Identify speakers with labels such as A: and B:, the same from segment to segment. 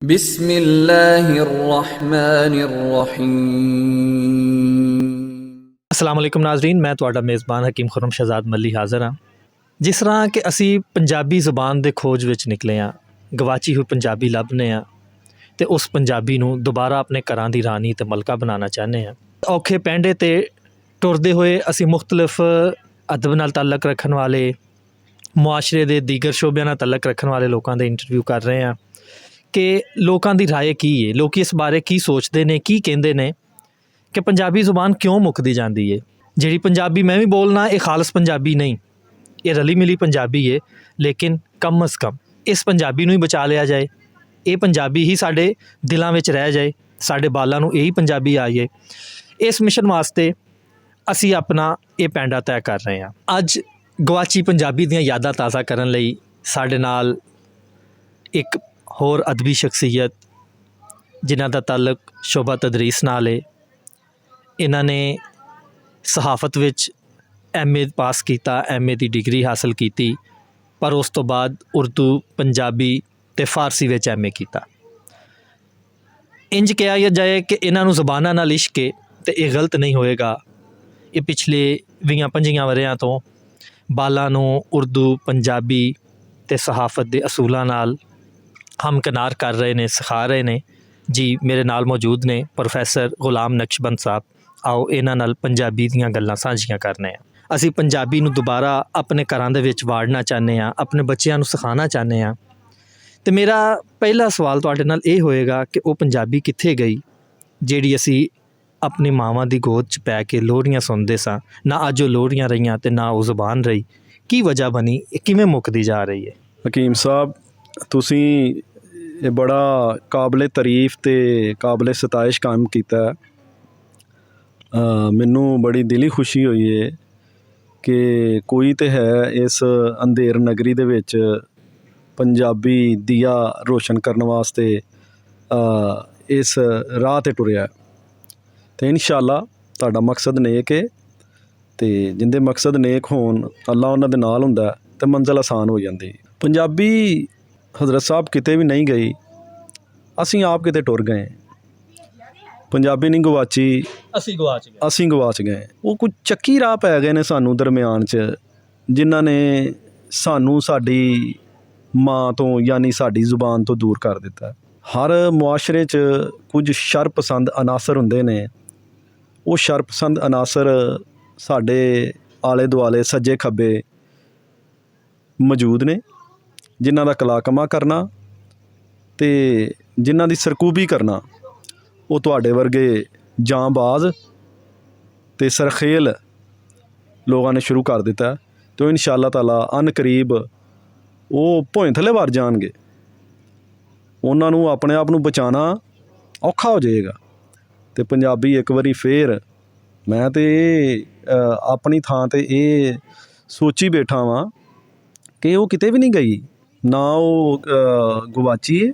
A: बिस्मिल्लाहिर्रहमानिर्रहीम।
B: अस्सलाम वालेकुम नाज़रीन, मैं ਤੁਹਾਡਾ ਮੇਜ਼ਬਾਨ ਹਕੀਮ ਖੁਰਮ ਸ਼ਹਜ਼ਾਦ ਮੱਲੀ ਹਾਜ਼ਰ ਹਾਂ। ਜਿਸ ਤਰ੍ਹਾਂ ਕਿ ਅਸੀਂ ਪੰਜਾਬੀ ਜ਼ੁਬਾਨ ਦੇ ਖੋਜ ਵਿੱਚ ਨਿਕਲੇ ਹਾਂ, ਗਵਾਚੀ ਹੋਈ ਪੰਜਾਬੀ ਲੱਭਨੇ ਹਾਂ ਅਤੇ ਉਸ ਪੰਜਾਬੀ ਨੂੰ ਦੁਬਾਰਾ ਆਪਣੇ ਘਰਾਂ ਦੀ ਰਾਣੀ ਅਤੇ ਮਲਕਾ ਬਣਾਉਣਾ ਚਾਹੁੰਦੇ ਹਾਂ। ਔਖੇ ਪੈਂਡੇ 'ਤੇ ਟੁਰਦੇ ਹੋਏ ਅਸੀਂ ਮੁਖਤਲਿਫ ਅਦਬ ਨਾਲ ਤਾਲੁਕ ਰੱਖਣ ਵਾਲੇ, ਮੁਆਸ਼ਰੇ ਦੇ ਦੀਗਰ ਸ਼ੋਬਿਆਂ ਨਾਲ ਤਾਲੁਕ ਰੱਖਣ ਵਾਲੇ ਲੋਕਾਂ ਦੇ ਇੰਟਰਵਿਊ ਕਰ ਰਹੇ ਹਾਂ ਕਿ ਲੋਕਾਂ ਦੀ ਰਾਏ ਕੀ ਹੈ, ਲੋਕ ਇਸ ਬਾਰੇ ਕੀ ਸੋਚਦੇ ਨੇ, ਕੀ ਕਹਿੰਦੇ ਨੇ ਕਿ ਪੰਜਾਬੀ ਜ਼ੁਬਾਨ ਕਿਉਂ ਮੁੱਕਦੀ ਜਾਂਦੀ ਹੈ। ਜਿਹੜੀ ਪੰਜਾਬੀ ਮੈਂ ਵੀ ਬੋਲਣਾ, ਇਹ ਖਾਲਸ ਪੰਜਾਬੀ ਨਹੀਂ, ਇਹ ਰਲੀ ਮਿਲੀ ਪੰਜਾਬੀ ਹੈ, ਲੇਕਿਨ ਕਮ ਅਜ਼ ਕਮ ਇਸ ਪੰਜਾਬੀ ਨੂੰ ਹੀ ਬਚਾ ਲਿਆ ਜਾਏ। ਇਹ ਪੰਜਾਬੀ ਹੀ ਸਾਡੇ ਦਿਲਾਂ ਵਿੱਚ ਰਹਿ ਜਾਏ, ਸਾਡੇ ਬਾਲਾਂ ਨੂੰ ਇਹੀ ਪੰਜਾਬੀ ਆ ਜਾਏ। ਇਸ ਮਿਸ਼ਨ ਵਾਸਤੇ ਅਸੀਂ ਆਪਣਾ ਇਹ ਪੈਂਡਾ ਤੈਅ ਕਰ ਰਹੇ ਹਾਂ। ਅੱਜ ਗਵਾਚੀ ਪੰਜਾਬੀ ਦੀਆਂ ਯਾਦਾਂ ਤਾਜ਼ਾ ਕਰਨ ਲਈ ਸਾਡੇ ਨਾਲ ਇੱਕ ਹੋਰ ਅਦਬੀ ਸ਼ਖਸੀਅਤ ਜਿਨ੍ਹਾਂ ਦਾ ਤਾਲੁਕ ਸ਼ੋਭਾ ਤਦਰੀਸ ਨਾਲ ਹੈ। ਇਹਨਾਂ ਨੇ ਸਹਾਫਤ ਵਿੱਚ MA ਪਾਸ ਕੀਤਾ, MA ਦੀ ਡਿਗਰੀ ਹਾਸਲ ਕੀਤੀ, ਪਰ ਉਸ ਤੋਂ ਬਾਅਦ ਉਰਦੂ, ਪੰਜਾਬੀ ਅਤੇ ਫਾਰਸੀ ਵਿੱਚ MA ਕੀਤਾ। ਇੰਜ ਕਿਹਾ ਜਾਏ ਕਿ ਇਹਨਾਂ ਨੂੰ ਜ਼ਬਾਨਾਂ ਨਾਲ ਇਸ਼ਕ ਹੈ ਅਤੇ ਇਹ ਗਲਤ ਨਹੀਂ ਹੋਏਗਾ। ਇਹ ਪਿਛਲੇ 20-25 ਵਰ੍ਹਿਆਂ ਤੋਂ ਬਾਲਾਂ ਨੂੰ ਉਰਦੂ, ਪੰਜਾਬੀ ਅਤੇ ਸਹਾਫਤ ਦੇ ਅਸੂਲਾਂ ਨਾਲ ਹਮਕਨਾਰ ਕਰ ਰਹੇ ਨੇ, ਸਿਖਾ ਰਹੇ ਨੇ। ਜੀ ਮੇਰੇ ਨਾਲ ਮੌਜੂਦ ਨੇ ਪ੍ਰੋਫੈਸਰ ਗੁਲਾਮ ਨਕਸ਼ਬੰਦ ਸਾਹਿਬ। ਆਓ ਇਹਨਾਂ ਨਾਲ ਪੰਜਾਬੀ ਦੀਆਂ ਗੱਲਾਂ ਸਾਂਝੀਆਂ ਕਰਨੇ ਆ। ਅਸੀਂ ਪੰਜਾਬੀ ਨੂੰ ਦੁਬਾਰਾ ਆਪਣੇ ਘਰਾਂ ਦੇ ਵਿੱਚ ਵਾੜਨਾ ਚਾਹੁੰਦੇ ਹਾਂ, ਆਪਣੇ ਬੱਚਿਆਂ ਨੂੰ ਸਿਖਾਉਣਾ ਚਾਹੁੰਦੇ ਹਾਂ। ਅਤੇ ਮੇਰਾ ਪਹਿਲਾ ਸਵਾਲ ਤੁਹਾਡੇ ਨਾਲ ਇਹ ਹੋਏਗਾ ਕਿ ਉਹ ਪੰਜਾਬੀ ਕਿੱਥੇ ਗਈ ਜਿਹੜੀ ਅਸੀਂ ਆਪਣੀ ਮਾਵਾਂ ਦੀ ਗੋਦ 'ਚ ਪੈ ਕੇ ਲੋਰੀਆਂ ਸੁਣਦੇ ਸਾਂ। ਨਾ ਅੱਜ ਉਹ ਲੋਰੀਆਂ ਰਹੀਆਂ ਅਤੇ ਨਾ ਉਹ ਜ਼ੁਬਾਨ ਰਹੀ। ਕੀ ਵਜ੍ਹਾ ਬਣੀ, ਇਹ ਕਿਵੇਂ ਮੁੱਕਦੀ ਜਾ ਰਹੀ ਹੈ?
C: ਹਕੀਮ ਸਾਹਿਬ, ਤੁਸੀਂ ਇਹ ਬੜਾ ਕਾਬਲੇ ਤਾਰੀਫ ਅਤੇ ਕਾਬਲੇ ਸਤਾਇਸ਼ ਕੰਮ ਕੀਤਾ। ਮੈਨੂੰ ਬੜੀ ਦਿਲੀ ਖੁਸ਼ੀ ਹੋਈ ਹੈ ਕਿ ਕੋਈ ਤਾਂ ਹੈ ਇਸ ਅੰਧੇਰ ਨਗਰੀ ਦੇ ਵਿੱਚ ਪੰਜਾਬੀ ਦੀਆ ਰੋਸ਼ਨ ਕਰਨ ਵਾਸਤੇ ਇਸ ਰਾਹ 'ਤੇ ਟੁਰਿਆ। ਅਤੇ ਇਨਸ਼ਾ ਅੱਲਾ ਤੁਹਾਡਾ ਮਕਸਦ ਨੇਕ ਹੈ, ਅਤੇ ਜਿੰਦੇ ਮਕਸਦ ਨੇਕ ਹੋਣ ਅੱਲਾ ਉਹਨਾਂ ਦੇ ਨਾਲ ਹੁੰਦਾ ਅਤੇ ਮੰਜ਼ਿਲ ਆਸਾਨ ਹੋ ਜਾਂਦੀ। ਪੰਜਾਬੀ ਹਜ਼ਰਤ ਸਾਹਿਬ ਕਿਤੇ ਵੀ ਨਹੀਂ ਗਈ, ਅਸੀਂ ਆਪ ਕਿਤੇ ਟੁਰ ਗਏ। ਪੰਜਾਬੀ ਨਹੀਂ ਗਵਾਚੀ, ਅਸੀਂ ਗਵਾਚ ਗਏ। ਉਹ ਕੁਝ ਚੱਕੀ ਰਾਹ ਪੈ ਗਏ ਨੇ ਸਾਨੂੰ ਦਰਮਿਆਨ 'ਚ, ਜਿਨ੍ਹਾਂ ਨੇ ਸਾਨੂੰ ਸਾਡੀ ਮਾਂ ਤੋਂ ਯਾਨੀ ਸਾਡੀ ਜ਼ੁਬਾਨ ਤੋਂ ਦੂਰ ਕਰ ਦਿੱਤਾ। ਹਰ ਮੁਆਸ਼ਰੇ 'ਚ ਕੁਝ ਸ਼ਰਪਸੰਦ ਅਨਾਸਰ ਹੁੰਦੇ ਨੇ। ਉਹ ਸ਼ਰਪਸੰਦ ਅਨਾਸਰ ਸਾਡੇ ਆਲੇ ਦੁਆਲੇ ਸੱਜੇ ਖੱਬੇ ਮੌਜੂਦ ਨੇ, ਜਿਨ੍ਹਾਂ ਦਾ ਕਲਾਕਮਾ ਕਰਨਾ ਅਤੇ ਜਿਨ੍ਹਾਂ ਦੀ ਸਰਕੂਬੀ ਕਰਨਾ ਉਹ ਤੁਹਾਡੇ ਵਰਗੇ ਜਾਂਬਾਜ਼ ਅਤੇ ਸਰਖੇਲ ਲੋਕਾਂ ਨੇ ਸ਼ੁਰੂ ਕਰ ਦਿੱਤਾ। ਅਤੇ ਉਹ ਇਨਸ਼ਾ ਅੱਲਾਹ ਤਾਲਾ ਅਨ ਕਰੀਬ ਉਹ ਭੋਇੰ ਥੱਲੇ ਵਰ ਜਾਣਗੇ। ਉਹਨਾਂ ਨੂੰ ਆਪਣੇ ਆਪ ਨੂੰ ਬਚਾਉਣਾ ਔਖਾ ਹੋ ਜਾਏਗਾ। ਅਤੇ ਪੰਜਾਬੀ ਇੱਕ ਵਾਰੀ ਫੇਰ, ਮੈਂ ਤਾਂ ਆਪਣੀ ਥਾਂ 'ਤੇ ਇਹ ਸੋਚੀ ਬੈਠਾ ਵਾਂ ਕਿ ਉਹ ਕਿਤੇ ਵੀ ਨਹੀਂ ਗਈ। ਨਾ ਉਹ ਗਵਾਚੀ ਹੈ,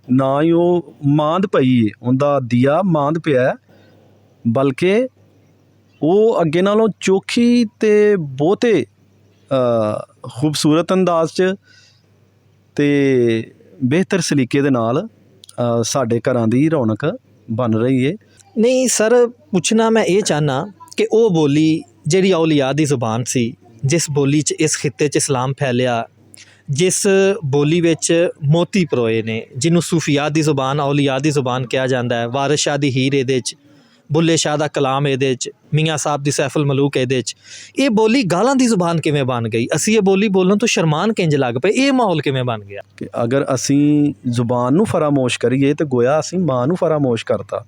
C: ਨਾ ਹੀ ਉਹ ਮਾਂਦ ਪਈ ਹੈ, ਉਹਦਾ ਦੀਆ ਮਾਂਦ ਪਿਆ, ਬਲਕਿ ਉਹ ਅੱਗੇ ਨਾਲੋਂ ਚੋਖੀ ਅਤੇ ਬਹੁਤੇ ਖੂਬਸੂਰਤ ਅੰਦਾਜ਼ 'ਚ ਅਤੇ ਬਿਹਤਰ ਸਲੀਕੇ ਦੇ ਨਾਲ ਸਾਡੇ ਘਰਾਂ ਦੀ ਰੌਣਕ ਬਣ ਰਹੀ ਹੈ।
B: ਨਹੀਂ ਸਰ, ਪੁੱਛਣਾ ਮੈਂ ਇਹ ਚਾਹੁੰਦਾ ਕਿ ਉਹ ਬੋਲੀ ਜਿਹੜੀ ਔਲੀਆ ਦੀ ਜ਼ੁਬਾਨ ਸੀ, ਜਿਸ ਬੋਲੀ 'ਚ ਇਸ ਖਿੱਤੇ 'ਚ ਇਸਲਾਮ ਫੈਲਿਆ, ਜਿਸ ਬੋਲੀ ਵਿੱਚ ਮੋਤੀ ਪਰੋਏ ਨੇ, ਜਿਹਨੂੰ ਸੂਫੀਆ ਦੀ ਜ਼ੁਬਾਨ, ਔਲੀਆ ਦੀ ਜ਼ੁਬਾਨ ਕਿਹਾ ਜਾਂਦਾ ਹੈ। ਵਾਰਿਸ ਸ਼ਾਹ ਦੀ ਹੀਰ ਇਹਦੇ 'ਚ, ਬੁੱਲੇ ਸ਼ਾਹ ਦਾ ਕਲਾਮ ਇਹਦੇ 'ਚ, ਮੀਆਂ ਸਾਹਿਬ ਦੀ ਸੈਫੁਲ ਮਲੂਕ ਇਹਦੇ 'ਚ। ਇਹ ਬੋਲੀ ਗਾਲਾਂ ਦੀ ਜ਼ੁਬਾਨ ਕਿਵੇਂ ਬਣ ਗਈ? ਅਸੀਂ ਇਹ ਬੋਲੀ ਬੋਲਣ ਤੋਂ ਸ਼ਰਮਾਨ ਕਿੰਜ ਲੱਗ ਪਏ? ਇਹ ਮਾਹੌਲ ਕਿਵੇਂ ਬਣ ਗਿਆ?
C: ਕਿ ਅਗਰ ਅਸੀਂ ਜ਼ੁਬਾਨ ਨੂੰ ਫਰਾਮੋਸ਼ ਕਰੀਏ ਤਾਂ ਗੋਇਆ ਅਸੀਂ ਮਾਂ ਨੂੰ ਫਰਾਮੋਸ਼ ਕਰਤਾ,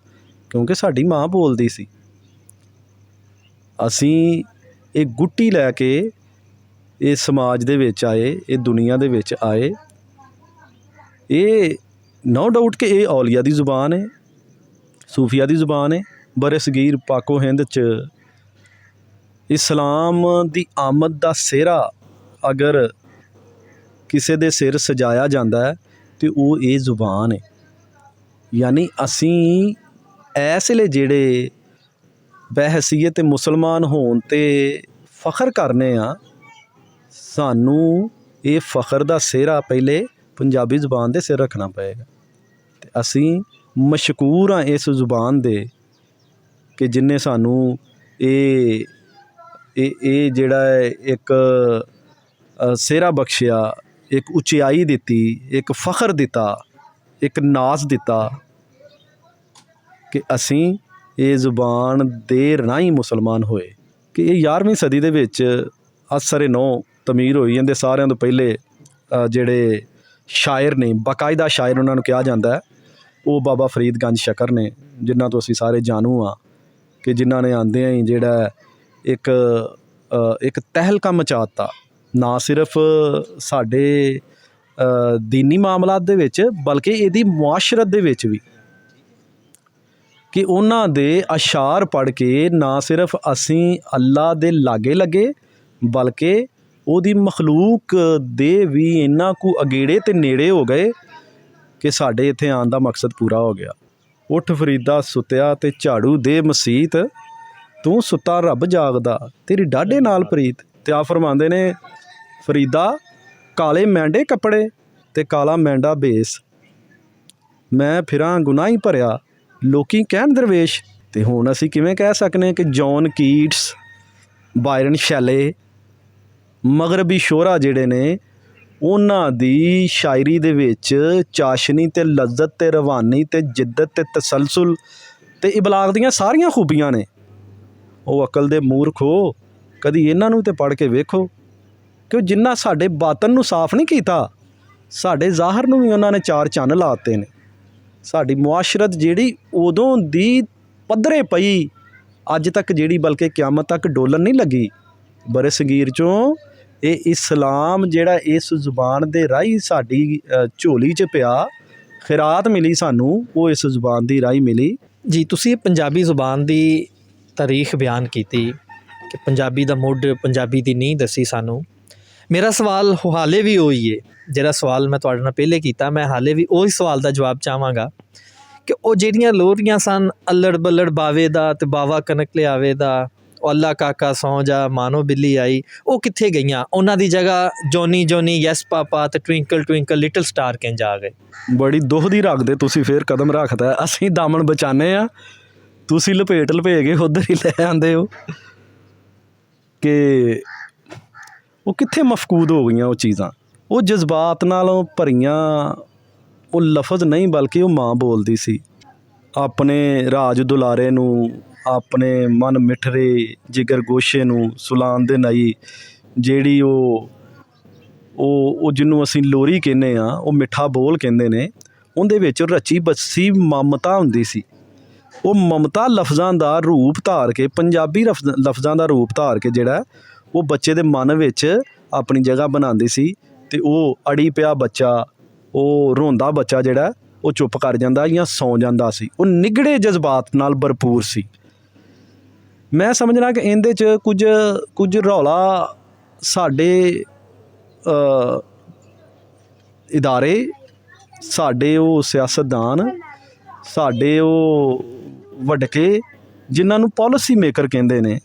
C: ਕਿਉਂਕਿ ਸਾਡੀ ਮਾਂ ਬੋਲਦੀ ਸੀ। ਅਸੀਂ ਇਹ ਗੁੱਟੀ ਲੈ ਕੇ ਇਹ ਸਮਾਜ ਦੇ ਵਿੱਚ ਆਏ, ਇਹ ਦੁਨੀਆ ਦੇ ਵਿੱਚ ਆਏ। ਇਹ ਨੋ ਡਾਊਟ ਕਿ ਇਹ ਔਲੀਆ ਦੀ ਜ਼ੁਬਾਨ ਹੈ, ਸੂਫੀਆ ਦੀ ਜ਼ੁਬਾਨ ਹੈ। ਬਰੇ ਸਗੀਰ ਪਾਕੋ ਹਿੰਦ 'ਚ ਇਸਲਾਮ ਦੀ ਆਮਦ ਦਾ ਸਿਹਰਾ ਅਗਰ ਕਿਸੇ ਦੇ ਸਿਰ ਸਜਾਇਆ ਜਾਂਦਾ ਹੈ ਤਾਂ ਉਹ ਇਹ ਜ਼ੁਬਾਨ ਹੈ। ਯਾਨੀ ਅਸੀਂ ਇਸ ਵੇਲੇ ਜਿਹੜੇ ਬਹਿਸੀਅਤ ਮੁਸਲਮਾਨ ਹੋਣ 'ਤੇ ਫਖਰ ਕਰਨੇ ਆ, ਸਾਨੂੰ ਇਹ ਫਖਰ ਦਾ ਸਿਹਰਾ ਪਹਿਲੇ ਪੰਜਾਬੀ ਜ਼ੁਬਾਨ ਦੇ ਸਿਰ ਰੱਖਣਾ ਪਏਗਾ। ਅਤੇ ਅਸੀਂ ਮਸ਼ਕੂਰ ਹਾਂ ਇਸ ਜ਼ੁਬਾਨ ਦੇ ਕਿ ਜਿਹਨੇ ਸਾਨੂੰ ਇਹ ਜਿਹੜਾ ਹੈ ਇੱਕ ਸਿਹਰਾ ਬਖਸ਼ਿਆ, ਇੱਕ ਉਚਾਈ ਦਿੱਤੀ, ਇੱਕ ਫਖਰ ਦਿੱਤਾ, ਇੱਕ ਨਾਜ਼ ਦਿੱਤਾ ਕਿ ਅਸੀਂ ਇਹ ਜ਼ੁਬਾਨ ਦੇ ਰਾਹੀਂ ਮੁਸਲਮਾਨ ਹੋਏ। ਕਿ ਇਹ 11ਵੀਂ ਸਦੀ ਦੇ ਵਿੱਚ ਅਸਰ ਨੌ ਤਮੀਰ ਹੋਈ। ਇਹਦੇ ਸਾਰਿਆਂ ਤੋਂ ਪਹਿਲੇ ਜਿਹੜੇ ਸ਼ਾਇਰ ਨੇ, ਬਾਕਾਇਦਾ ਸ਼ਾਇਰ ਉਹਨਾਂ ਨੂੰ ਕਿਹਾ ਜਾਂਦਾ ਹੈ, ਉਹ ਬਾਬਾ ਫਰੀਦ ਗੰਜ ਸ਼ਕਰ ਨੇ, ਜਿਨ੍ਹਾਂ ਤੋਂ ਅਸੀਂ ਸਾਰੇ ਜਾਣੂ ਹਾਂ ਕਿ ਜਿਨ੍ਹਾਂ ਨੇ ਆਉਂਦਿਆਂ ਹੀ ਜਿਹੜਾ ਇੱਕ ਤਹਿਲਕਾ ਮਚਾ ਦਿੱਤਾ, ਨਾ ਸਿਰਫ ਸਾਡੇ ਦੀਨੀ ਮਾਮਲਾਤ ਦੇ ਵਿੱਚ ਬਲਕਿ ਇਹਦੀ ਮੁਆਸ਼ਰਤ ਦੇ ਵਿੱਚ ਵੀ। ਕਿ ਉਹਨਾਂ ਦੇ ਅਸ਼ਾਰ ਪੜ੍ਹ ਕੇ ਨਾ ਸਿਰਫ ਅਸੀਂ ਅੱਲਾ ਦੇ ਲਾਗੇ ਲੱਗੇ ਬਲਕਿ ਉਹਦੀ ਮਖਲੂਕ ਦੇ ਵੀ ਇੰਨਾ ਕੁ ਅਗੇੜੇ ਅਤੇ ਨੇੜੇ ਹੋ ਗਏ ਕਿ ਸਾਡੇ ਇੱਥੇ ਆਉਣ ਦਾ ਮਕਸਦ ਪੂਰਾ ਹੋ ਗਿਆ। ਉੱਠ ਫਰੀਦਾ ਸੁੱਤਿਆ ਅਤੇ ਝਾੜੂ ਦੇ ਮਸੀਤ, ਤੂੰ ਸੁੱਤਾ ਰੱਬ ਜਾਗਦਾ, ਤੇਰੀ ਡਾਢੇ ਨਾਲ ਪ੍ਰੀਤ। ਅਤੇ ਆ ਫਰਮਾਉਂਦੇ ਨੇ, ਫਰੀਦਾ ਕਾਲੇ ਮੈਂਡੇ ਕੱਪੜੇ ਅਤੇ ਕਾਲਾ ਮੈਂਡਾ ਭੇਸ, ਮੈਂ ਫਿਰਾਂ ਗੁਨਾਹ ਭਰਿਆ, ਲੋਕੀ ਕਹਿਣ ਦਰਵੇਸ਼। ਅਤੇ ਹੁਣ ਅਸੀਂ ਕਿਵੇਂ ਕਹਿ ਸਕਦੇ ਕਿ ਜੌਨ ਕੀਟਸ, ਬਾਇਰਨ ਸ਼ੈਲੇ, ਮਗਰਬੀ ਸ਼ੋਹਰਾ ਜਿਹੜੇ ਨੇ, ਉਹਨਾਂ ਦੀ ਸ਼ਾਇਰੀ ਦੇ ਵਿੱਚ ਚਾਸ਼ਨੀ ਅਤੇ ਲੱਜ਼ਤ ਅਤੇ ਰਵਾਨੀ ਅਤੇ ਜਿੱਦਤ ਅਤੇ ਤਸਲਸੁਲ ਅਤੇ ਇਬਲਾਗ ਦੀਆਂ ਸਾਰੀਆਂ ਖੂਬੀਆਂ ਨੇ। ਉਹ ਅਕਲ ਦੇ ਮੂਰਖ ਹੋ, ਕਦੀ ਇਹਨਾਂ ਨੂੰ ਤਾਂ ਪੜ੍ਹ ਕੇ ਵੇਖੋ ਕਿ ਉਹ ਜਿੰਨਾ ਸਾਡੇ ਬਾਤਨ ਨੂੰ ਸਾਫ਼ ਨਹੀਂ ਕੀਤਾ, ਸਾਡੇ ਜ਼ਾਹਰ ਨੂੰ ਵੀ ਉਹਨਾਂ ਨੇ ਚਾਰ ਚੰਨ ਲਾਤੇ ਨੇ। ਸਾਡੀ ਮੁਆਸ਼ਰਤ ਜਿਹੜੀ ਉਦੋਂ ਦੀ ਪੱਧਰੇ ਪਈ ਅੱਜ ਤੱਕ, ਜਿਹੜੀ ਬਲਕਿ ਕਿਆਮਤ ਤੱਕ ਡੋਲਣ ਨਹੀਂ ਲੱਗੀ। ਬਰੇ ਸਗੀਰ 'ਚੋਂ ਇਹ ਇਸਲਾਮ ਜਿਹੜਾ ਇਸ ਜ਼ੁਬਾਨ ਦੇ ਰਾਹੀਂ ਸਾਡੀ ਝੋਲੀ 'ਚ ਪਿਆ, ਖਿਰਾਤ ਮਿਲੀ ਸਾਨੂੰ, ਉਹ ਇਸ ਜ਼ੁਬਾਨ ਦੀ ਰਾਹੀਂ ਮਿਲੀ।
B: ਜੀ, ਤੁਸੀਂ ਪੰਜਾਬੀ ਜ਼ੁਬਾਨ ਦੀ ਤਾਰੀਖ ਬਿਆਨ ਕੀਤੀ ਕਿ ਪੰਜਾਬੀ ਦਾ ਮੁੱਢ, ਪੰਜਾਬੀ ਦੀ ਨੀਂਹ ਦੱਸੀ ਸਾਨੂੰ। ਮੇਰਾ ਸਵਾਲ ਹਾਲੇ ਵੀ ਉਹੀ ਹੈ ਜਿਹੜਾ ਸਵਾਲ ਮੈਂ ਤੁਹਾਡੇ ਨਾਲ ਪਹਿਲੇ ਕੀਤਾ। ਮੈਂ ਹਾਲੇ ਵੀ ਉਹੀ ਸਵਾਲ ਦਾ ਜਵਾਬ ਚਾਹਾਂਗਾ ਕਿ ਉਹ ਜਿਹੜੀਆਂ ਲੋਰੀਆਂ ਸਨ, ਅੱਲੜ ਬੱਲੜ ਬਾਵੇ ਦਾ ਅਤੇ ਬਾਵਾ ਕਣਕ ਲਿਆਵੇ ਦਾ, ਉਹ ਅੱਲਾ ਕਾਕਾ ਸੌਂ ਜਾ, ਮਾਨੋ ਬਿੱਲੀ ਆਈ, ਉਹ ਕਿੱਥੇ ਗਈਆਂ? ਉਹਨਾਂ ਦੀ ਜਗ੍ਹਾ ਜੋਨੀ ਜੋਨੀ, ਯੈਸ ਪਾਪਾ ਅਤੇ ਟਵਿੰਕਲ ਟਵਿੰਕਲ ਲਿਟਲ ਸਟਾਰ ਕਿੰਜ ਆ ਗਏ?
C: ਬੜੀ ਦੁੱਖ ਦੀ ਰੱਖਦੇ ਤੁਸੀਂ ਫਿਰ ਕਦਮ ਰੱਖਦਾ। ਅਸੀਂ ਦਾਮਨ ਬਚਾਉਂਦੇ ਹਾਂ, ਤੁਸੀਂ ਲਪੇਟ ਕੇ ਉੱਧਰ ਹੀ ਲੈ ਆਉਂਦੇ ਹੋ। ਕਿ ਉਹ ਕਿੱਥੇ ਮਫਕੂਦ ਹੋ ਗਈਆਂ ਉਹ ਚੀਜ਼ਾਂ। ਉਹ ਜਜ਼ਬਾਤ ਨਾਲੋਂ ਭਰੀਆਂ ਉਹ ਲਫ਼ਜ਼ ਨਹੀਂ ਬਲਕਿ ਉਹ ਮਾਂ ਬੋਲਦੀ ਸੀ। ਆਪਣੇ ਰਾਜ ਦੁਲਾਰੇ ਨੂੰ, ਆਪਣੇ ਮਨ ਮਿੱਠਰੇ ਜਿਗਰ ਗੋਸ਼ੇ ਨੂੰ ਸੁਲਾਨ ਦੇ ਨਾਈ, ਜਿਹੜੀ ਉਹ ਜਿਹਨੂੰ ਅਸੀਂ ਲੋਰੀ ਕਹਿੰਦੇ ਹਾਂ, ਉਹ ਮਿੱਠਾ ਬੋਲ ਕਹਿੰਦੇ ਨੇ, ਉਹਦੇ ਵਿੱਚ ਰਚੀ ਬਸੀ ਮਮਤਾ ਹੁੰਦੀ ਸੀ। ਉਹ ਮਮਤਾ ਲਫ਼ਜ਼ਾਂ ਦਾ ਰੂਪ ਧਾਰ ਕੇ, ਪੰਜਾਬੀ ਲਫ਼ਜ਼ਾਂ ਦਾ ਰੂਪ ਧਾਰ ਕੇ ਜਿਹੜਾ ਉਹ ਬੱਚੇ ਦੇ ਮਨ ਵਿੱਚ ਆਪਣੀ ਜਗ੍ਹਾ ਬਣਾਉਂਦੀ ਸੀ। ਅਤੇ ਉਹ ਅੜੀ ਪਿਆ ਬੱਚਾ, ਉਹ ਰੋਂਦਾ ਬੱਚਾ ਜਿਹੜਾ ਉਹ ਚੁੱਪ ਕਰ ਜਾਂਦਾ ਜਾਂ ਸੌਂ ਜਾਂਦਾ ਸੀ। ਉਹ ਨਿਗੜੇ ਜਜ਼ਬਾਤ ਨਾਲ ਭਰਪੂਰ ਸੀ। ਮੈਂ ਸਮਝਣਾ ਕਿ ਇਹਦੇ 'ਚ ਕੁਝ ਰੌਲਾ ਸਾਡੇ ਇਦਾਰੇ, ਸਾਡੇ ਉਹ ਸਿਆਸਤਦਾਨ, ਸਾਡੇ ਉਹ ਵਡਕੇ ਜਿਨ੍ਹਾਂ ਨੂੰ ਪੋਲਿਸੀ ਮੇਕਰ ਕਹਿੰਦੇ ਨੇ,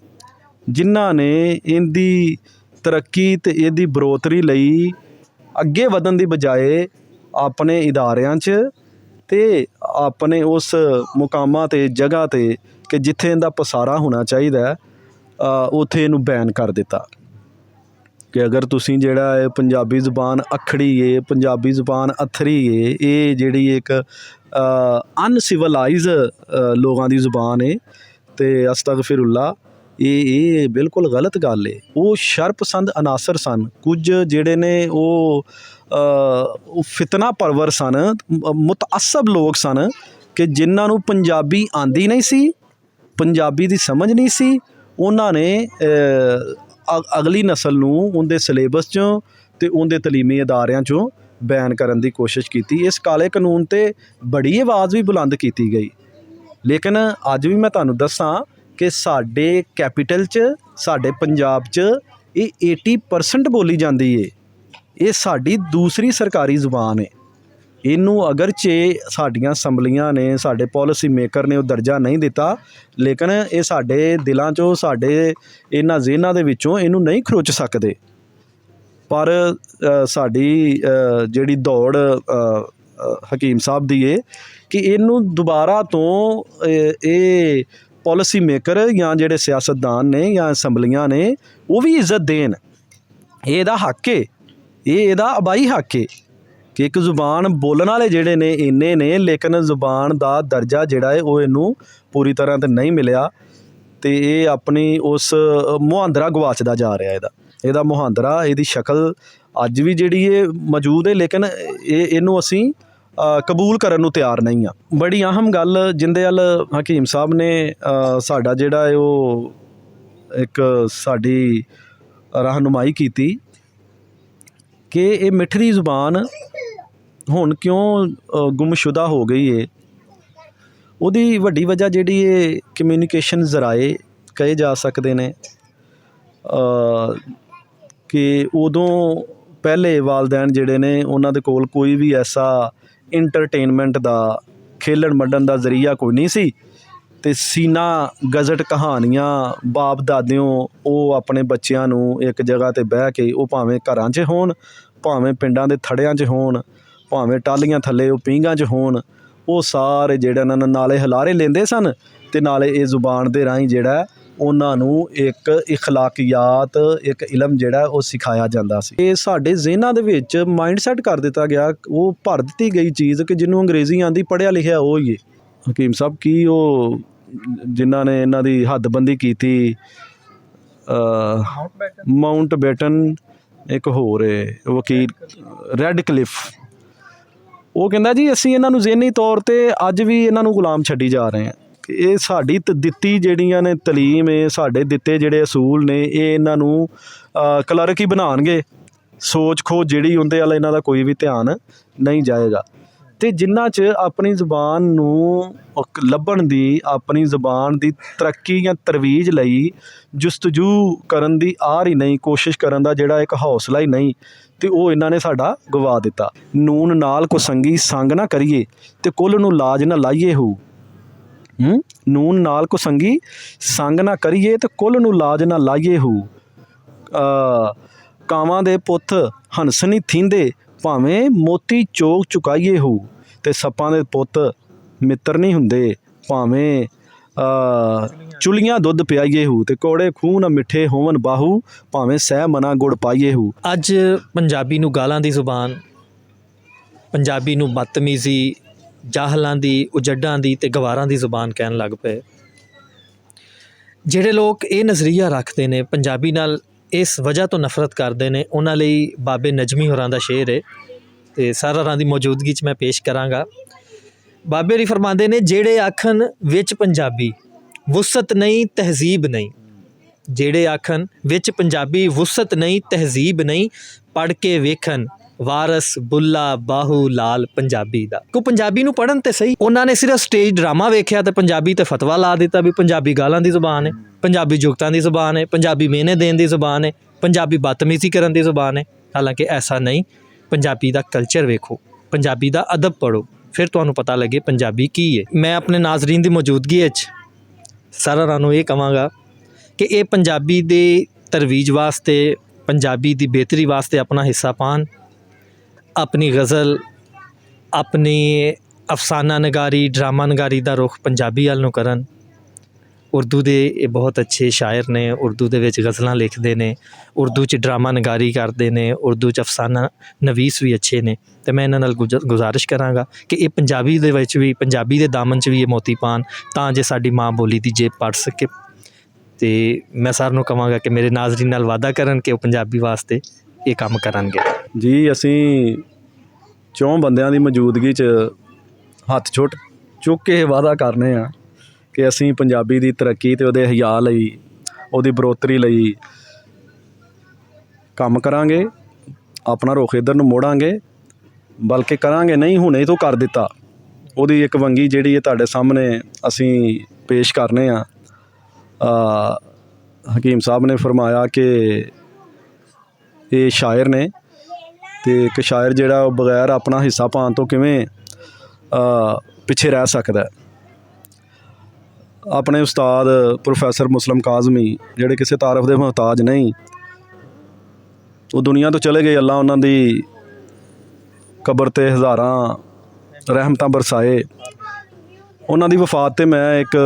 C: ਜਿਨ੍ਹਾਂ ਨੇ ਇਹਦੀ ਤਰੱਕੀ ਅਤੇ ਇਹਦੀ ਬਰੋਤਰੀ ਲਈ ਅੱਗੇ ਵਧਣ ਦੀ ਬਜਾਏ ਆਪਣੇ ਇਦਾਰਿਆਂ 'ਚ ਅਤੇ ਆਪਣੇ ਉਸ ਮੁਕਾਮਾਂ 'ਤੇ, ਜਗ੍ਹਾ 'ਤੇ ਕਿ ਜਿੱਥੇ ਇਹਦਾ ਪਸਾਰਾ ਹੋਣਾ ਚਾਹੀਦਾ, ਉੱਥੇ ਇਹਨੂੰ ਬੈਨ ਕਰ ਦਿੱਤਾ। ਕਿ ਅਗਰ ਤੁਸੀਂ ਜਿਹੜਾ ਹੈ ਪੰਜਾਬੀ ਜ਼ੁਬਾਨ ਅਖੜੀ ਏ, ਪੰਜਾਬੀ ਜ਼ੁਬਾਨ ਅਥਰੀ ਏ, ਇਹ ਜਿਹੜੀ ਇੱਕ ਅਨਸਿਵਲਾਈਜ਼ ਲੋਕਾਂ ਦੀ ਜ਼ੁਬਾਨ ਏ ਅਤੇ ਅਸਤਗਫਿਰੁੱਲਾ, ਇਹ ਬਿਲਕੁਲ ਗਲਤ ਗੱਲ ਏ। ਉਹ ਸ਼ਰਪਸੰਦ ਅਨਾਸਰ ਸਨ, ਕੁਝ ਜਿਹੜੇ ਨੇ ਉਹ ਫਿਤਨਾ ਪਰਵਰ ਸਨ, ਮੁਤਅਸਬ ਲੋਕ ਸਨ ਕਿ ਜਿਨ੍ਹਾਂ ਨੂੰ ਪੰਜਾਬੀ ਆਉਂਦੀ ਨਹੀਂ ਸੀ, ਪੰਜਾਬੀ ਦੀ ਸਮਝ ਨਹੀਂ ਸੀ। ਉਹਨਾਂ ਨੇ ਅਗਲੀ ਨਸਲ ਨੂੰ ਉਹਦੇ ਸਿਲੇਬਸ 'ਚੋਂ ਅਤੇ ਉਹਦੇ ਤਲੀਮੀ ਅਦਾਰਿਆਂ 'ਚੋਂ ਬੈਨ ਕਰਨ ਦੀ ਕੋਸ਼ਿਸ਼ ਕੀਤੀ। ਇਸ ਕਾਲੇ ਕਾਨੂੰਨ 'ਤੇ ਬੜੀ ਆਵਾਜ਼ ਵੀ ਬੁਲੰਦ ਕੀਤੀ ਗਈ। ਲੇਕਿਨ ਅੱਜ ਵੀ ਮੈਂ ਤੁਹਾਨੂੰ ਦੱਸਾਂ ਕਿ ਸਾਡੇ ਕੈਪੀਟਲ 'ਚ, ਸਾਡੇ ਪੰਜਾਬ 'ਚ ਇਹ 80% ਬੋਲੀ ਜਾਂਦੀ ਏ। ਇਹ ਸਾਡੀ ਦੂਸਰੀ ਸਰਕਾਰੀ ਜ਼ੁਬਾਨ ਹੈ। ਇਹਨੂੰ ਅਗਰਚੇ ਸਾਡੀਆਂ ਅਸੈਂਬਲੀਆਂ ਨੇ, ਸਾਡੇ ਪੋਲਿਸੀ ਮੇਕਰ ਨੇ ਉਹ ਦਰਜਾ ਨਹੀਂ ਦਿੱਤਾ, ਲੇਕਿਨ ਇਹ ਸਾਡੇ ਦਿਲਾਂ 'ਚੋਂ, ਸਾਡੇ ਇਹਨਾਂ ਜ਼ਿਹਨਾਂ ਦੇ ਵਿੱਚੋਂ ਇਹਨੂੰ ਨਹੀਂ ਖਰੋਚ ਸਕਦੇ। ਪਰ ਸਾਡੀ ਜਿਹੜੀ ਦੌੜ ਹਕੀਮ ਸਾਹਿਬ ਦੀ ਏ, ਕਿ ਇਹਨੂੰ ਦੁਬਾਰਾ ਤੋਂ ਇਹ ਪਾਲਿਸੀ ਮੇਕਰ ਜਾਂ ਜਿਹੜੇ ਸਿਆਸਤਦਾਨ ਨੇ ਜਾਂ ਅਸੈਂਬਲੀਆਂ ਨੇ ਉਹ ਵੀ ਇੱਜ਼ਤ ਦੇਣ। ਇਹ ਇਹਦਾ ਹੱਕ ਹੈ, ਇਹ ਇਹਦਾ ਆਬਾਈ ਹੱਕ ਹੈ ਕਿ ਇੱਕ ਜ਼ੁਬਾਨ ਬੋਲਣ ਵਾਲੇ ਜਿਹੜੇ ਨੇ ਇੰਨੇ ਨੇ, ਲੇਕਿਨ ਜ਼ੁਬਾਨ ਦਾ ਦਰਜਾ ਜਿਹੜਾ ਹੈ ਉਹ ਇਹਨੂੰ ਪੂਰੀ ਤਰ੍ਹਾਂ ਤੇ ਨਹੀਂ ਮਿਲਿਆ ਅਤੇ ਇਹ ਆਪਣੀ ਉਸ ਮੁਹਾਂਦਰਾ ਗਵਾਚਦਾ ਜਾ ਰਿਹਾ ਇਹਦਾ ਮੁਹਾਂਦਰਾ, ਇਹਦੀ ਸ਼ਕਲ ਅੱਜ ਵੀ ਜਿਹੜੀ ਇਹ ਮੌਜੂਦ ਹੈ, ਲੇਕਿਨ ਇਹਨੂੰ ਅਸੀਂ ਕਬੂਲ ਕਰਨ ਨੂੰ ਤਿਆਰ ਨਹੀਂ ਆ। ਬੜੀ ਅਹਿਮ ਗੱਲ ਜਿਹਦੇ ਵੱਲ ਹਕੀਮ ਸਾਹਿਬ ਨੇ ਸਾਡਾ ਜਿਹੜਾ ਹੈ ਉਹ ਇੱਕ ਸਾਡੀ ਰਹਿਨੁਮਾਈ ਕੀਤੀ ਕਿ ਇਹ ਮਿੱਠੜੀ ਜ਼ੁਬਾਨ ਹੁਣ ਕਿਉਂ ਗੁੰਮਸ਼ੁਦਾ ਹੋ ਗਈ ਹੈ। ਉਹਦੀ ਵੱਡੀ ਵਜ੍ਹਾ ਜਿਹੜੀ ਇਹ ਕਮਿਊਨੀਕੇਸ਼ਨ ਜ਼ਰਾਏ ਕਹੇ ਜਾ ਸਕਦੇ ਨੇ ਕਿ ਉਦੋਂ ਪਹਿਲੇ ਵਾਲਦੈਨ ਜਿਹੜੇ ਨੇ ਉਹਨਾਂ ਦੇ ਕੋਲ ਕੋਈ ਵੀ ਐਸਾ ਇੰਟਰਟੇਨਮੈਂਟ ਦਾ ਖੇਲਣ ਮੱਡਣ ਦਾ ਜ਼ਰੀਆ ਕੋਈ ਨਹੀਂ ਸੀ ਅਤੇ ਸੀਨਾ ਗਜ਼ਟ ਕਹਾਣੀਆਂ ਬਾਪ ਦਾਦਿਓਂ ਉਹ ਆਪਣੇ ਬੱਚਿਆਂ ਨੂੰ ਇੱਕ ਜਗ੍ਹਾ 'ਤੇ ਬਹਿ ਕੇ ਉਹ ਭਾਵੇਂ ਘਰਾਂ 'ਚ ਹੋਣ, ਭਾਵੇਂ ਪਿੰਡਾਂ ਦੇ ਥੜਿਆਂ 'ਚ ਹੋਣ, ਭਾਵੇਂ ਟਾਹਲੀਆਂ ਥੱਲੇ ਉਹ ਪੀਂਘਾਂ 'ਚ ਹੋਣ, ਉਹ ਸਾਰੇ ਜਿਹੜੇ ਇਹਨਾਂ ਨਾਲੇ ਹਲਾਰੇ ਲੈਂਦੇ ਸਨ ਅਤੇ ਨਾਲੇ ਇਹ ਜ਼ੁਬਾਨ ਦੇ ਰਾਹੀਂ ਜਿਹੜਾ ਉਹਨਾਂ ਨੂੰ ਇੱਕ ਇਖਲਾਕੀਆਤ, ਇੱਕ ਇਲਮ ਜਿਹੜਾ ਉਹ ਸਿਖਾਇਆ ਜਾਂਦਾ ਸੀ। ਇਹ ਸਾਡੇ ਜ਼ਿਹਨਾਂ ਦੇ ਵਿੱਚ ਮਾਈਂਡ ਸੈੱਟ ਕਰ ਦਿੱਤਾ ਗਿਆ, ਉਹ ਭਰ ਦਿੱਤੀ ਗਈ ਚੀਜ਼ ਕਿ ਜਿਹਨੂੰ ਅੰਗਰੇਜ਼ੀ ਆਉਂਦੀ ਪੜ੍ਹਿਆ ਲਿਖਿਆ ਉਹ ਹੀ ਹੈ। ਹਕੀਮ ਸਾਹਿਬ ਕੀ ਉਹ ਜਿਨ੍ਹਾਂ ਨੇ ਇਹਨਾਂ ਦੀ ਹੱਦਬੰਦੀ ਕੀਤੀ, ਮਾਊਂਟ ਬੈਟਨ, ਇੱਕ ਹੋਰ ਹੈ ਵਕੀਲ ਰੈੱਡ ਕਲਿਫ, ਉਹ ਕਹਿੰਦਾ ਜੀ ਅਸੀਂ ਇਹਨਾਂ ਨੂੰ ਜ਼ਿਹਨੀ ਤੌਰ 'ਤੇ ਅੱਜ ਵੀ ਇਹਨਾਂ ਨੂੰ ਗੁਲਾਮ ਛੱਡੀ ਜਾ ਰਹੇ ਹਾਂ ਕਿ ਇਹ ਸਾਡੀ ਦਿੱਤੀ ਜਿਹੜੀਆਂ ਨੇ ਤਲੀਮ ਹੈ, ਸਾਡੇ ਦਿੱਤੇ ਜਿਹੜੇ ਅਸੂਲ ਨੇ ਇਹ ਇਹਨਾਂ ਨੂੰ ਕਲਰਕ ਹੀ ਬਣਾਉਣਗੇ, ਸੋਚ ਖੋਜ ਜਿਹੜੀ ਉਹਦੇ ਵੱਲ ਇਹਨਾਂ ਦਾ ਕੋਈ ਵੀ ਧਿਆਨ ਨਹੀਂ ਜਾਏਗਾ। ਅਤੇ ਜਿਨ੍ਹਾਂ 'ਚ ਆਪਣੀ ਜ਼ੁਬਾਨ ਨੂੰ ਲੱਭਣ ਦੀ, ਆਪਣੀ ਜ਼ੁਬਾਨ ਦੀ ਤਰੱਕੀ ਜਾਂ ਤਰਵੀਜ ਲਈ ਜੁਸਤਜੂ ਕਰਨ ਦੀ ਆਰ ਹੀ ਨਹੀਂ, ਕੋਸ਼ਿਸ਼ ਕਰਨ ਦਾ ਜਿਹੜਾ ਇੱਕ ਹੌਸਲਾ ਹੀ ਨਹੀਂ, ਅਤੇ ਉਹ ਇਹਨਾਂ ਨੇ ਸਾਡਾ ਗਵਾ ਦਿੱਤਾ। ਨੂਨ ਨਾਲ ਕੋ ਸੰਗੀ ਸੰਗ ਨਾ ਕਰੀਏ ਅਤੇ ਕੁੱਲ ਨੂੰ ਲਾਜ ਨਾ ਲਾਈਏ ਹੂ। ਨੂਨ ਨਾਲ ਕੋ ਸੰਗੀ ਸੰਗ ਨਾ ਕਰੀਏ ਅਤੇ ਕੁੱਲ ਨੂੰ ਲਾਜ ਨਾ ਲਾਈਏ ਹੂ। ਕਾਵਾਂ ਦੇ ਪੁੱਤ ਹੰਸ ਨਹੀਂ ਥੀਂਦੇ ਭਾਵੇਂ ਮੋਤੀ ਚੋਗ ਚੁਕਾਈਏ ਹੂ। ਅਤੇ ਸੱਪਾਂ ਦੇ ਪੁੱਤ ਮਿੱਤਰ ਨਹੀਂ ਹੁੰਦੇ ਭਾਵੇਂ ਚੁਲੀਆਂ ਦੁੱਧ ਪਿਆਈਏ ਹੂ। ਅਤੇ ਕੌੜੇ ਖੂਹ ਨਾ ਮਿੱਠੇ ਹੋਵਨ ਬਾਹੂ ਭਾਵੇਂ ਸਹਿ ਮਨਾ ਗੁੜ ਪਾਈਏ ਹੂ।
B: ਅੱਜ ਪੰਜਾਬੀ ਨੂੰ ਗਾਲਾਂ ਦੀ ਜ਼ੁਬਾਨ, ਪੰਜਾਬੀ ਨੂੰ ਬਦਤਮੀਜ਼ੀ, ਜਾਹਲਾਂ ਦੀ, ਉਜੱਡਾਂ ਦੀ ਅਤੇ ਗਵਾਰਾਂ ਦੀ ਜ਼ੁਬਾਨ ਕਹਿਣ ਲੱਗ ਪਏ। ਜਿਹੜੇ ਲੋਕ ਇਹ ਨਜ਼ਰੀਆ ਰੱਖਦੇ ਨੇ, ਪੰਜਾਬੀ ਨਾਲ ਇਸ ਵਜ੍ਹਾ ਤੋਂ ਨਫ਼ਰਤ ਕਰਦੇ ਨੇ, ਉਹਨਾਂ ਲਈ ਬਾਬੇ ਨਜਮੀ ਹੋਰਾਂ ਦਾ ਸ਼ੇਰ ਹੈ ਅਤੇ ਸਾਰਾਰਾਂ ਦੀ ਮੌਜੂਦਗੀ 'ਚ ਮੈਂ ਪੇਸ਼ ਕਰਾਂਗਾ। ਬਾਬੇ ਹੋਰੀ ਫਰਮਾਉਂਦੇ ਨੇ, ਜਿਹੜੇ ਆਖਣ ਵਿੱਚ ਪੰਜਾਬੀ ਵੁਸਤ ਨਹੀਂ ਤਹਿਜ਼ੀਬ ਨਹੀਂ, ਜਿਹੜੇ ਆਖਣ ਵਿੱਚ ਪੰਜਾਬੀ ਵੁਸਤ ਨਹੀਂ ਤਹਿਜ਼ੀਬ ਨਹੀਂ, ਪੜ੍ਹ ਕੇ ਵੇਖਣ ਵਾਰਸ ਬੁੱਲਾ ਬਾਹੂ ਲਾਲ ਪੰਜਾਬੀ ਦਾ। ਕੋ ਪੰਜਾਬੀ ਨੂੰ ਪੜ੍ਹਨ ਤੇ ਸਹੀ, ਉਹਨਾਂ ਨੇ ਸਿਰਫ ਸਟੇਜ ਡਰਾਮਾ ਵੇਖਿਆ ਅਤੇ ਪੰਜਾਬੀ 'ਤੇ ਫਤਵਾ ਲਾ ਦਿੱਤਾ ਵੀ ਪੰਜਾਬੀ ਗਾਲਾਂ ਦੀ ਜ਼ੁਬਾਨ ਹੈ, ਪੰਜਾਬੀ ਜੁਗਤਾਂ ਦੀ ਜ਼ੁਬਾਨ ਹੈ, ਪੰਜਾਬੀ ਮਿਹਨੇ ਦੇਣ ਦੀ ਜ਼ੁਬਾਨ ਹੈ, ਪੰਜਾਬੀ ਬਦਤਮੀਜ਼ੀ ਕਰਨ ਦੀ ਜ਼ੁਬਾਨ ਹੈ। ਹਾਲਾਂਕਿ ਐਸਾ ਨਹੀਂ। ਪੰਜਾਬੀ ਦਾ ਕਲਚਰ ਵੇਖੋ, ਪੰਜਾਬੀ ਦਾ ਅਦਬ ਪੜ੍ਹੋ, ਫਿਰ ਤੁਹਾਨੂੰ ਪਤਾ ਲੱਗੇ ਪੰਜਾਬੀ ਕੀ ਹੈ। ਮੈਂ ਆਪਣੇ ਨਾਜ਼ਰੀਨ ਦੀ ਮੌਜੂਦਗੀ ਵਿੱਚ ਸਾਰਿਆਂ ਨੂੰ ਇਹ ਕਹਾਂਗਾ ਕਿ ਇਹ ਪੰਜਾਬੀ ਦੇ ਤਰਵੀਜ ਵਾਸਤੇ, ਪੰਜਾਬੀ ਦੀ ਬਿਹਤਰੀ ਵਾਸਤੇ ਆਪਣਾ ਹਿੱਸਾ ਪਾਉਣ, ਆਪਣੀ ਗਜ਼ਲ, ਆਪਣੀ ਅਫਸਾਨਾ ਨਗਾਰੀ, ਡਰਾਮਾ ਨਗਾਰੀ ਦਾ ਰੁਖ ਪੰਜਾਬੀ ਵੱਲ ਨੂੰ ਕਰਨ। ਉਰਦੂ ਦੇ ਇਹ ਬਹੁਤ ਅੱਛੇ ਸ਼ਾਇਰ ਨੇ, ਉਰਦੂ ਦੇ ਵਿੱਚ ਗਜ਼ਲਾਂ ਲਿਖਦੇ ਨੇ, ਉਰਦੂ 'ਚ ਡਰਾਮਾ ਨਗਾਰੀ ਕਰਦੇ ਨੇ, ਉਰਦੂ 'ਚ ਅਫਸਾਨਾ ਨਵੀਸ ਵੀ ਅੱਛੇ ਨੇ, ਅਤੇ ਮੈਂ ਇਹਨਾਂ ਨਾਲ ਗੁਜ਼ਾਰਿਸ਼ ਕਰਾਂਗਾ ਕਿ ਇਹ ਪੰਜਾਬੀ ਦੇ ਵਿੱਚ ਵੀ, ਪੰਜਾਬੀ ਦੇ ਦਾਮਨ 'ਚ ਵੀ ਇਹ ਮੋਤੀ ਪਾਉਣ, ਤਾਂ ਜੇ ਸਾਡੀ ਮਾਂ ਬੋਲੀ ਦੀ ਜੇਬ ਪੜ੍ਹ ਸਕੇ। ਅਤੇ ਮੈਂ ਸਾਰਿਆਂ ਨੂੰ ਕਹਾਂਗਾ ਕਿ ਮੇਰੇ ਨਾਜ਼ਰੀਨ ਨਾਲ ਵਾਅਦਾ ਕਰਨ ਕਿ ਉਹ ਪੰਜਾਬੀ ਵਾਸਤੇ ਇਹ ਕੰਮ ਕਰਨਗੇ।
C: ਜੀ ਅਸੀਂ 4 ਬੰਦਿਆਂ ਦੀ ਮੌਜੂਦਗੀ 'ਚ ਹੱਥ ਚੁੱਕ ਕੇ ਵਾਅਦਾ ਕਰਨੇ ਆ ਕਿ ਅਸੀਂ ਪੰਜਾਬੀ ਦੀ ਤਰੱਕੀ ਅਤੇ ਉਹਦੇ ਹਿਆ ਲਈ, ਉਹਦੀ ਬੜੋਤਰੀ ਲਈ ਕੰਮ ਕਰਾਂਗੇ, ਆਪਣਾ ਰੁਖ ਇੱਧਰ ਨੂੰ ਮੋੜਾਂਗੇ, ਬਲਕਿ ਕਰਾਂਗੇ ਨਹੀਂ, ਹੁਣੇ ਤੋਂ ਕਰ ਦਿੱਤਾ। ਉਹਦੀ ਇੱਕ ਵੰਗੀ ਜਿਹੜੀ ਹੈ ਤੁਹਾਡੇ ਸਾਹਮਣੇ ਅਸੀਂ ਪੇਸ਼ ਕਰਨੇ ਆ। ਹਕੀਮ ਸਾਹਿਬ ਨੇ ਫਰਮਾਇਆ ਕਿ ਇਹ ਸ਼ਾਇਰ ਨੇ ਅਤੇ ਇੱਕ ਸ਼ਾਇਰ ਜਿਹੜਾ ਉਹ ਬਗੈਰ ਆਪਣਾ ਹਿੱਸਾ ਪਾਉਣ ਤੋਂ ਕਿਵੇਂ ਪਿੱਛੇ ਰਹਿ ਸਕਦਾ। ਆਪਣੇ ਉਸਤਾਦ ਪ੍ਰੋਫੈਸਰ ਮੁਸਲਮ ਕਾਜ਼ਮੀ ਜਿਹੜੇ ਕਿਸੇ ਤਾਰਫ ਦੇ ਮੁਹਤਾਜ ਨਹੀਂ, ਉਹ ਦੁਨੀਆ ਤੋਂ ਚਲੇ ਗਏ, ਅੱਲਾ ਉਹਨਾਂ ਦੀ ਕਬਰ 'ਤੇ ਹਜ਼ਾਰਾਂ ਰਹਿਮਤਾਂ ਬਰਸਾਏ। ਉਹਨਾਂ ਦੀ ਵਫਾਤ 'ਤੇ ਮੈਂ ਇੱਕ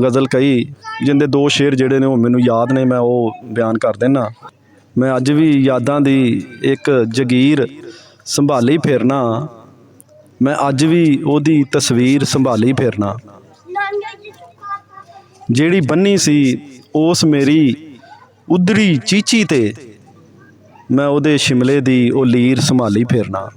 C: ਗਜ਼ਲ ਕਹੀ ਜਿੰਦੇ 2 ਸ਼ੇਰ ਜਿਹੜੇ ਨੇ ਉਹ ਮੈਨੂੰ ਯਾਦ ਨੇ, ਮੈਂ ਉਹ ਬਿਆਨ ਕਰ ਦਿੰਦਾ। ਮੈਂ ਅੱਜ ਵੀ ਯਾਦਾਂ ਦੀ ਇੱਕ ਜਗੀਰ ਸੰਭਾਲੀ ਫਿਰਨਾ, ਮੈਂ ਅੱਜ ਵੀ ਉਹਦੀ ਤਸਵੀਰ ਸੰਭਾਲੀ ਫਿਰਨਾ। ਜਿਹੜੀ ਬੰਨੀ ਸੀ ਉਸ ਮੇਰੀ ਉਧਰੀ ਚੀਚੀ 'ਤੇ, ਮੈਂ ਉਹਦੇ ਸ਼ਿਮਲੇ ਦੀ ਉਹ ਲੀਰ ਸੰਭਾਲੀ ਫਿਰਨਾ।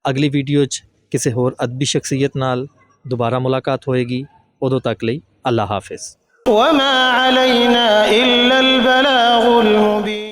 B: ਅਗਲੀ ਵੀਡੀਓ 'ਚ ਕਿਸੇ ਹੋਰ ਅਦਬੀ ਸ਼ਖਸੀਅਤ ਨਾਲ ਦੁਬਾਰਾ ਮੁਲਾਕਾਤ ਹੋਏਗੀ। ਉਦੋਂ ਤੱਕ ਲਈ ਅੱਲਾ ਹਾਫਿਜ਼।
A: وما علينا إلا البلاغ المبين।